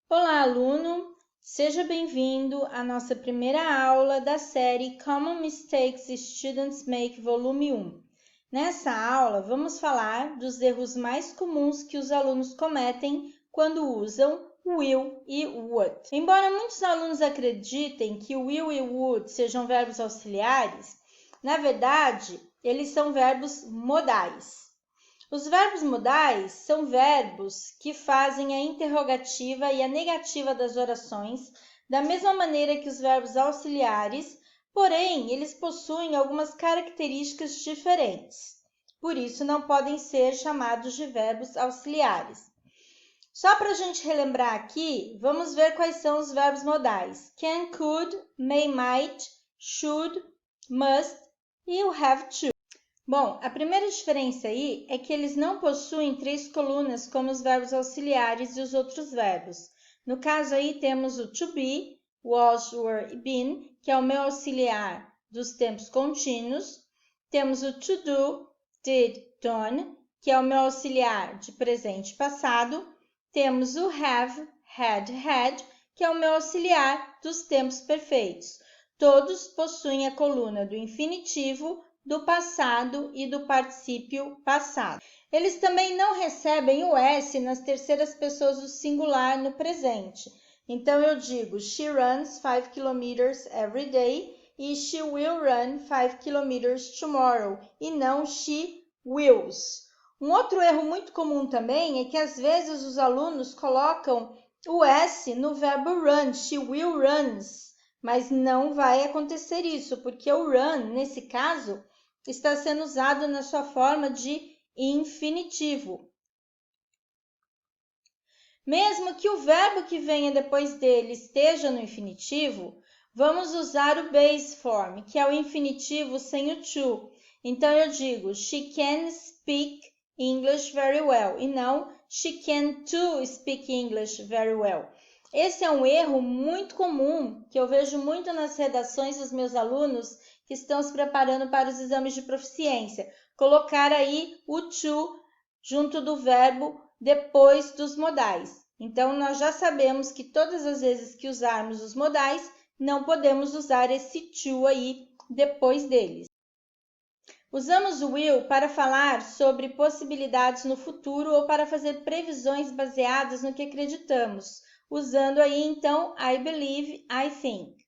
Olá, aluno! Seja bem-vindo à nossa primeira aula da série Common Mistakes Students Make, volume 1. Nessa aula, vamos falar dos erros mais comuns que os alunos cometem quando usam will e would. Embora muitos alunos acreditem que will e would sejam verbos auxiliares, na verdade, eles são verbos modais. Os verbos modais são verbos que fazem a interrogativa e a negativa das orações da mesma maneira que os verbos auxiliares, porém, eles possuem algumas características diferentes. Por isso, não podem ser chamados de verbos auxiliares. Só para a gente relembrar aqui, vamos ver quais são os verbos modais. Can, could, may, might, should, must e o have to. Bom, a primeira diferença aí é que eles não possuem três colunas como os verbos auxiliares e os outros verbos. No caso aí temos o to be, was, were e been, que é o meu auxiliar dos tempos contínuos. Temos o to do, did, done, que é o meu auxiliar de presente e passado. Temos o have, had, que é o meu auxiliar dos tempos perfeitos. Todos possuem a coluna do infinitivo, do passado e do particípio passado. Eles também não recebem o S nas terceiras pessoas do singular no presente. Então, eu digo, she runs 5 kilometers every day e she will run 5 kilometers tomorrow, e não she wills. Um outro erro muito comum também é que, às vezes, os alunos colocam o S no verbo run, she will runs, mas não vai acontecer isso, porque o run, nesse caso, está sendo usado na sua forma de infinitivo. Mesmo que o verbo que venha depois dele esteja no infinitivo, vamos usar o base form, que é o infinitivo sem o to. Então, eu digo, she can speak English very well, e não she can to speak English very well. Esse é um erro muito comum, que eu vejo muito nas redações dos meus alunos que estão se preparando para os exames de proficiência. Colocar aí o to junto do verbo depois dos modais. Então, nós já sabemos que todas as vezes que usarmos os modais, não podemos usar esse to aí depois deles. Usamos o will para falar sobre possibilidades no futuro ou para fazer previsões baseadas no que acreditamos, usando aí então I believe, I think.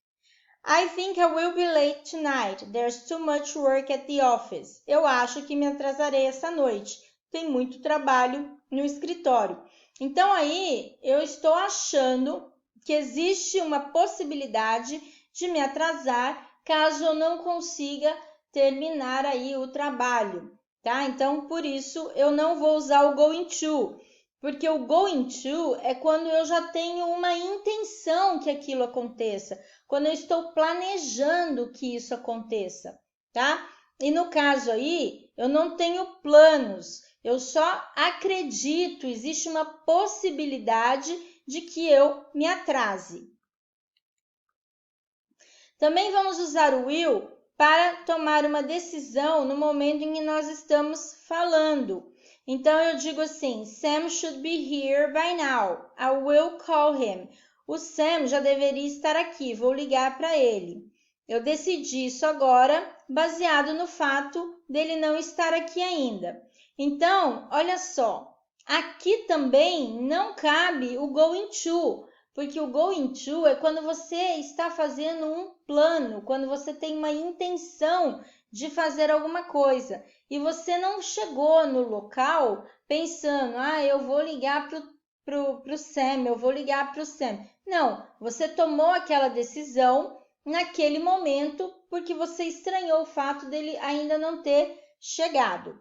I think I will be late tonight. There's too much work at the office. Eu acho que me atrasarei essa noite. Tem muito trabalho no escritório. Então, aí, eu estou achando que existe uma possibilidade de me atrasar caso eu não consiga terminar aí o trabalho, tá? Então, por isso, eu não vou usar o going to, porque o going to é quando eu já tenho uma intenção que aquilo aconteça, quando eu estou planejando que isso aconteça, tá? E no caso aí, eu não tenho planos, eu só acredito, existe uma possibilidade de que eu me atrase. Também vamos usar o will para tomar uma decisão no momento em que nós estamos falando. Então, eu digo assim, Sam should be here by now. I will call him. O Sam já deveria estar aqui, vou ligar para ele. Eu decidi isso agora, baseado no fato dele não estar aqui ainda. Então, olha só, aqui também não cabe o going to, porque o going to é quando você está fazendo um plano, quando você tem uma intenção de fazer alguma coisa e você não chegou no local pensando, eu vou ligar pro Sam, eu vou ligar pro Sam. Não, você tomou aquela decisão naquele momento porque você estranhou o fato dele ainda não ter chegado.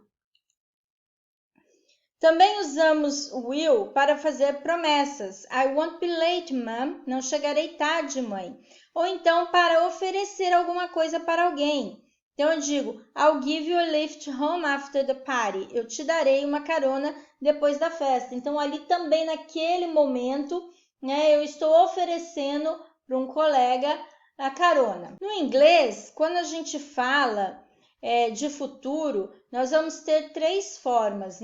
Também usamos will para fazer promessas. I won't be late, mom. Não chegarei tarde, mãe. Ou então para oferecer alguma coisa para alguém. Então eu digo, I'll give you a lift home after the party. Eu te darei uma carona depois da festa. Então ali também naquele momento, eu estou oferecendo para um colega a carona. No inglês, quando a gente fala de futuro, nós vamos ter três formas,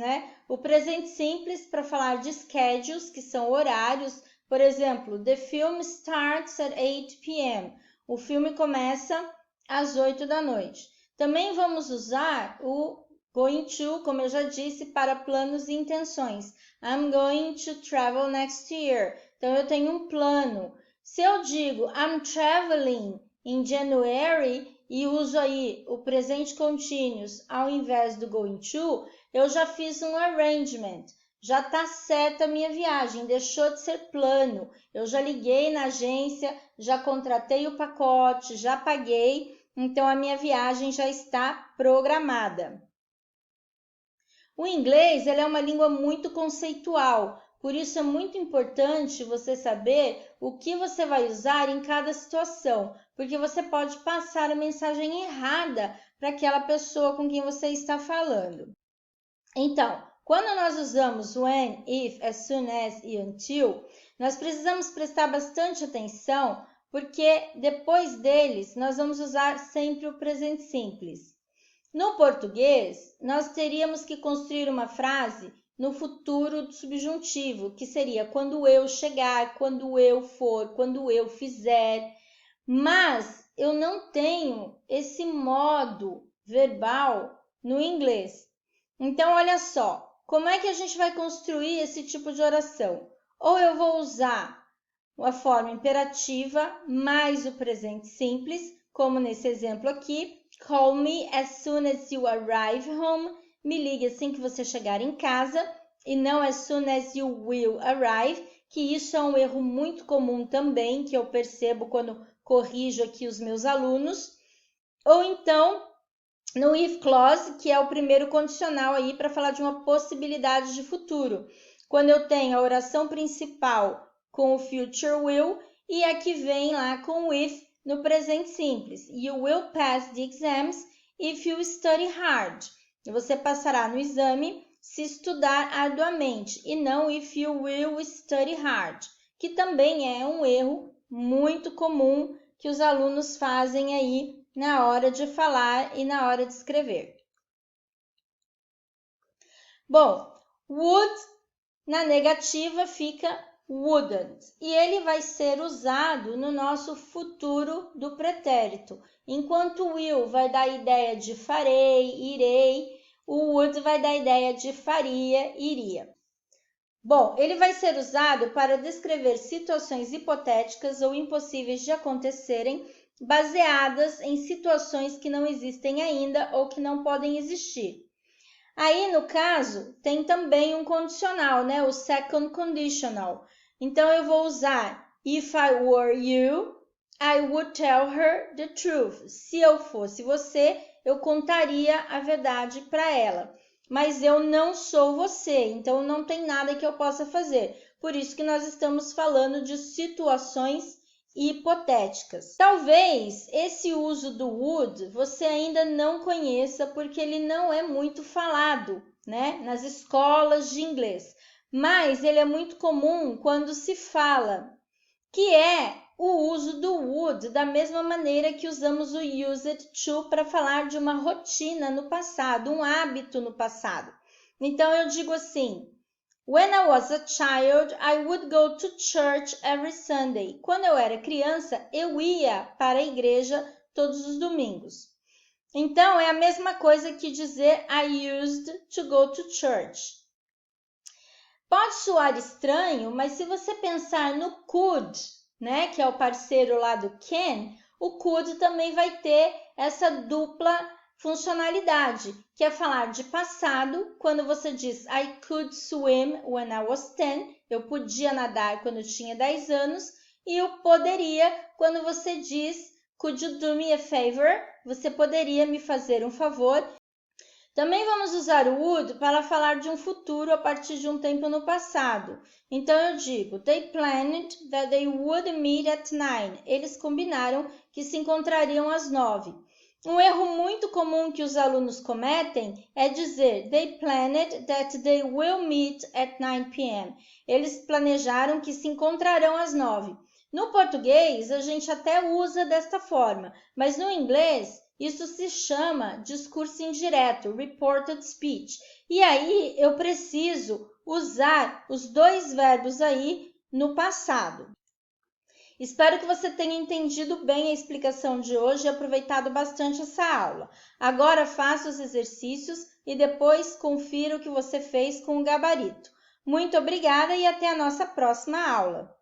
O presente simples para falar de schedules, que são horários. Por exemplo, the film starts at 8 p.m. O filme começa às 8 da noite. Também vamos usar o going to, como eu já disse, para planos e intenções. I'm going to travel next year. Então, eu tenho um plano. Se eu digo I'm traveling in January e uso aí o presente continuous ao invés do going to, eu já fiz um arrangement. Já está certa a minha viagem, deixou de ser plano. Eu já liguei na agência, já contratei o pacote, já paguei, então a minha viagem já está programada. O inglês ele é uma língua muito conceitual, por isso é muito importante você saber o que você vai usar em cada situação, porque você pode passar a mensagem errada para aquela pessoa com quem você está falando. Então, quando nós usamos when, if, as soon as e until, nós precisamos prestar bastante atenção, porque depois deles nós vamos usar sempre o presente simples. No português, nós teríamos que construir uma frase no futuro do subjuntivo, que seria quando eu chegar, quando eu for, quando eu fizer. Mas eu não tenho esse modo verbal no inglês. Então, olha só, como é que a gente vai construir esse tipo de oração? Ou eu vou usar a forma imperativa mais o presente simples, como nesse exemplo aqui, call me as soon as you arrive home. Me ligue assim que você chegar em casa, e não as soon as you will arrive, que isso é um erro muito comum também, que eu percebo quando corrijo aqui os meus alunos. Ou então, no if clause, que é o primeiro condicional aí para falar de uma possibilidade de futuro. Quando eu tenho a oração principal com o future will e a que vem lá com o if no presente simples. You will pass the exams if you study hard. Você passará no exame se estudar arduamente e não if you will study hard, que também é um erro muito comum que os alunos fazem aí na hora de falar e na hora de escrever. Bom, would na negativa fica wouldn't, e ele vai ser usado no nosso futuro do pretérito. Enquanto will vai dar a ideia de farei, irei, o would vai dar a ideia de faria, iria. Bom, ele vai ser usado para descrever situações hipotéticas ou impossíveis de acontecerem, baseadas em situações que não existem ainda ou que não podem existir. Aí, no caso, tem também um condicional, né? O second conditional. Então, eu vou usar if I were you, I would tell her the truth. Se eu fosse você, eu contaria a verdade para ela. Mas eu não sou você, então não tem nada que eu possa fazer. Por isso que nós estamos falando de situações hipotéticas. Talvez esse uso do would você ainda não conheça porque ele não é muito falado, né, nas escolas de inglês. Mas ele é muito comum quando se fala, que é o uso do would da mesma maneira que usamos o used to para falar de uma rotina no passado, um hábito no passado. Então eu digo assim: When I was a child, I would go to church every Sunday. Quando eu era criança, eu ia para a igreja todos os domingos. Então, é a mesma coisa que dizer I used to go to church. Pode soar estranho, mas se você pensar no could, né, que é o parceiro lá do can, o could também vai ter essa dupla funcionalidade, que é falar de passado, quando você diz I could swim when I was 10, eu podia nadar quando eu tinha 10 anos, e o poderia, quando você diz could you do me a favor, você poderia me fazer um favor. Também vamos usar o would para falar de um futuro a partir de um tempo no passado. Então, eu digo, they planned that they would meet at 9. Eles combinaram que se encontrariam às 9. Um erro muito comum que os alunos cometem é dizer they planned that they will meet at 9 p.m. Eles planejaram que se encontrarão às 9. No português, a gente até usa desta forma, mas no inglês, isso se chama discurso indireto, reported speech. E aí, eu preciso usar os dois verbos aí no passado. Espero que você tenha entendido bem a explicação de hoje e aproveitado bastante essa aula. Agora faça os exercícios e depois confira o que você fez com o gabarito. Muito obrigada e até a nossa próxima aula!